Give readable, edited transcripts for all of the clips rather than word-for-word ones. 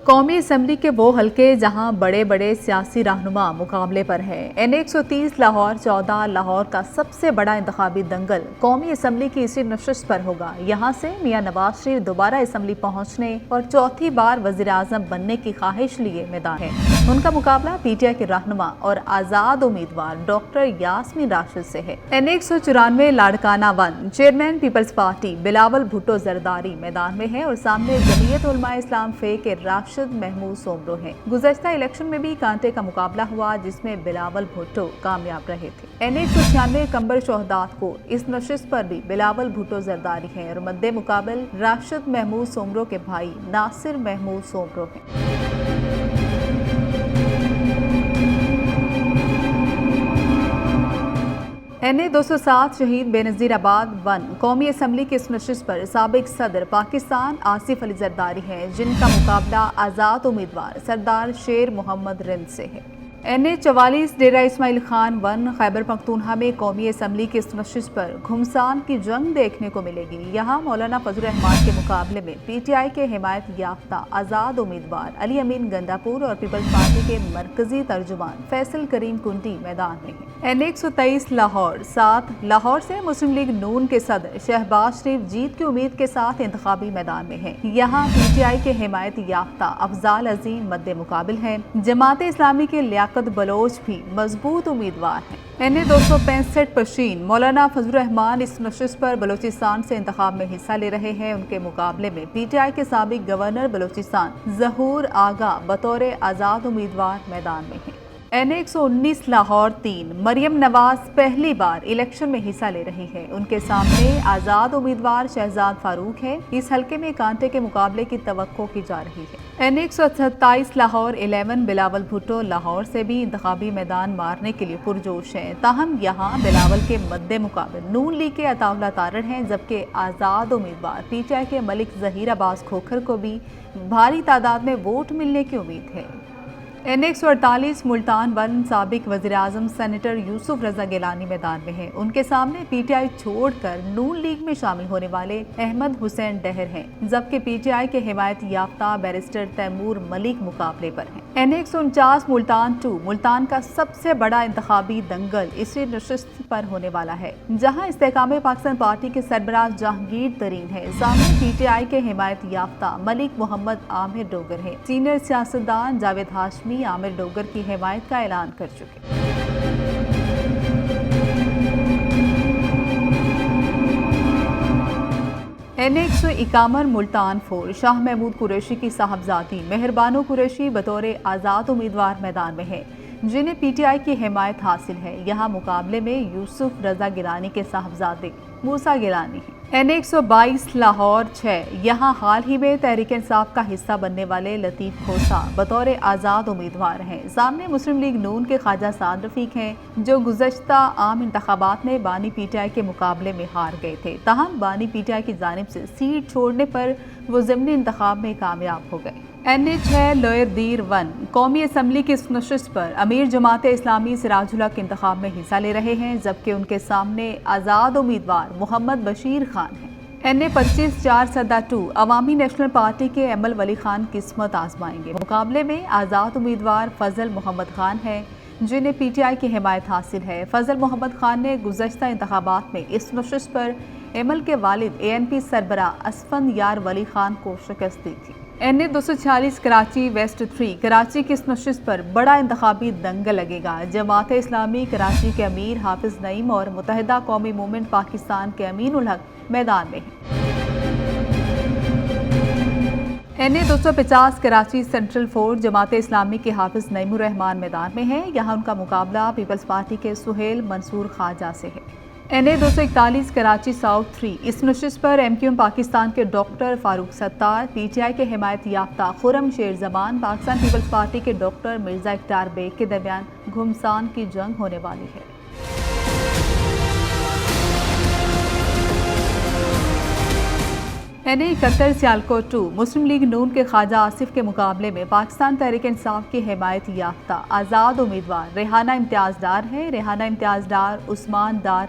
قومی اسمبلی کے وہ حلقے جہاں بڑے بڑے سیاسی رہنما مقابلے پر ہیں۔ N130 لاہور 14 لاہور کا سب سے بڑا انتخابی دنگل قومی اسمبلی کی اسی نشست پر ہوگا۔ یہاں سے میاں نواز شریف دوبارہ اسمبلی پہنچنے اور چوتھی بار وزیر اعظم بننے کی خواہش لیے میدان ہے۔ ان کا مقابلہ پی ٹی آئی کے رہنما اور آزاد امیدوار ڈاکٹر یاسمین راشد سے ہے۔ N194 لاڑکانہ 1 چیئرمین پیپلز پارٹی بلاول بھٹو زرداری میدان میں ہے اور سامنے جمعیت علماء اسلام فے کے راشد محمود سومرو ہیں۔ گزشتہ الیکشن میں بھی کانٹے کا مقابلہ ہوا جس میں بلاول بھٹو کامیاب رہے تھے۔ N196 قمبر شہدات کو اس نشست پر بھی بلاول بھٹو زرداری ہیں اور مد مقابل راشد محمود سومرو کے بھائی ناصر محمود سومرو ہیں۔ N207 شہید بے نظیر آباد 1 قومی اسمبلی کی اس نشست پر سابق صدر پاکستان آصف علی زرداری ہیں جن کا مقابلہ آزاد امیدوار سردار شیر محمد رند سے ہے۔ N44 ڈیرہ اسماعیل خان 1 خیبر پختونخوا میں قومی اسمبلی کی اس نشست پر گھمسان کی جنگ دیکھنے کو ملے گی۔ یہاں مولانا فضل الرحمان کے مقابلے میں پی ٹی آئی کے حمایت یافتہ آزاد امیدوار علی امین گنڈاپور اور پیپلز پارٹی کے مرکزی ترجمان فیصل کریم کنٹی میدان میں ہیں۔ N123 لاہور 7 لاہور سے مسلم لیگ نون کے صدر شہباز شریف جیت کی امید کے ساتھ انتخابی میدان میں ہیں۔ یہاں پی ٹی آئی کے حمایت یافتہ افضال عظیم مد مقابل ہیں۔ جماعت اسلامی کے لیاقت بلوچ بھی مضبوط امیدوار ہیں۔ N265 پشین مولانا فضل الرحمان اس نشست پر بلوچستان سے انتخاب میں حصہ لے رہے ہیں۔ ان کے مقابلے میں پی ٹی آئی کے سابق گورنر بلوچستان ظہور آغا بطور آزاد امیدوار میدان میں ہیں۔ N119 لاہور 3 مریم نواز پہلی بار الیکشن میں حصہ لے رہی ہے۔ ان کے سامنے آزاد امیدوار شہزاد فاروق ہے۔ اس حلقے میں کانٹے کے مقابلے کی توقع کی جا رہی ہے۔ N127 لاہور 11 بلاول بھٹو لاہور سے بھی انتخابی میدان مارنے کے لیے پرجوش ہیں۔ تاہم یہاں بلاول کے مد مقابل نون لیگ کے عطا اللہ تارڑ ہیں جبکہ آزاد امیدوار پی ٹی آئی کے ملک ظہیر عباس کھوکھر کو بھی بھاری تعداد میں ووٹ ملنے کی امید ہے۔ N148 ملتان 1 سابق وزیر اعظم سینیٹر یوسف رضا گیلانی میدان میں ہیں۔ ان کے سامنے پی ٹی آئی چھوڑ کر نون لیگ میں شامل ہونے والے احمد حسین ڈہر ہیں جبکہ پی ٹی آئی کے حمایت یافتہ بیرسٹر تیمور ملک مقابلے پر ہیں۔ N149 ملتان 2 ملتان کا سب سے بڑا انتخابی دنگل اسی نشست پر ہونے والا ہے جہاں استحکام پاکستان پارٹی کے سربراہ جہانگیر ترین ہے۔ سامنے پی ٹی آئی کے حمایت یافتہ ملک محمد عامر ڈوگر ہیں۔ سینئر سیاستدان جاوید ہاشمی عامر ڈوگر کی حمایت کا اعلان کر چکے۔ N151 ملتان 4 شاہ محمود قریشی کی صاحبزادی مہربانو قریشی بطور آزاد امیدوار میدان میں ہے جنہیں پی ٹی آئی کی حمایت حاصل ہے۔ یہاں مقابلے میں یوسف رضا گیلانی کے صاحبزادے موسیٰ گیلانی ہیں۔ N122 لاہور 6 یہاں حال ہی میں تحریک انصاف کا حصہ بننے والے لطیف کھوسہ بطور آزاد امیدوار ہیں۔ سامنے مسلم لیگ نون کے خواجہ سعد رفیق ہیں جو گزشتہ عام انتخابات میں بانی پی ٹی آئی کے مقابلے میں ہار گئے تھے۔ تاہم بانی پی ٹی آئی کی جانب سے سیٹ چھوڑنے پر وہ ضمنی انتخاب میں کامیاب ہو گئے۔ N6 لوئر دیر 1 قومی اسمبلی کی اس نشست پر امیر جماعت اسلامی سراج الحق انتخاب میں حصہ لے رہے ہیں جبکہ ان کے سامنے آزاد امیدوار محمد بشیر خان ہیں۔ N25 چار سدہ 2 عوامی نیشنل پارٹی کے ایمل ولی خان قسمت آزمائیں گے۔ مقابلے میں آزاد امیدوار فضل محمد خان ہیں جنہیں پی ٹی آئی کی حمایت حاصل ہے۔ فضل محمد خان نے گزشتہ انتخابات میں اس نشست پر ایمل کے والد ANP سربراہ اسفند یار ولی خان کو شکست دی تھی۔ N246 کراچی ویسٹ 3 کراچی کی اس نشست پر بڑا انتخابی دنگل لگے گا۔ جماعت اسلامی کراچی کے امیر حافظ نعیم اور متحدہ قومی موومنٹ پاکستان کے امین الحق میدان میں ہیں۔ N250 کراچی سینٹرل 4 جماعت اسلامی کے حافظ نعیم الرحمان میدان میں ہیں۔ یہاں ان کا مقابلہ پیپلز پارٹی کے سہیل منصور خواجہ سے ہے۔ N241 کراچی ساؤتھ 3 اس نشست پر MQM پاکستان کے doctor Farooq Sattar P T I کے حمایت یافتہ خرم شیر زمان پاکستان پیپلز پارٹی کے ڈاکٹر مرزا اختیار بیگ کے درمیان گھمسان کی جنگ ہونے والی ہے۔ N71 سیالکوٹ 2 مسلم لیگ نون کے خواجہ آصف کے مقابلے میں پاکستان تحریک انصاف کی حمایت یافتہ آزاد امیدوار ریحانہ امتیاز ڈار ہے۔ ریحانہ امتیاز ڈار عثمان ڈار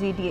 GDA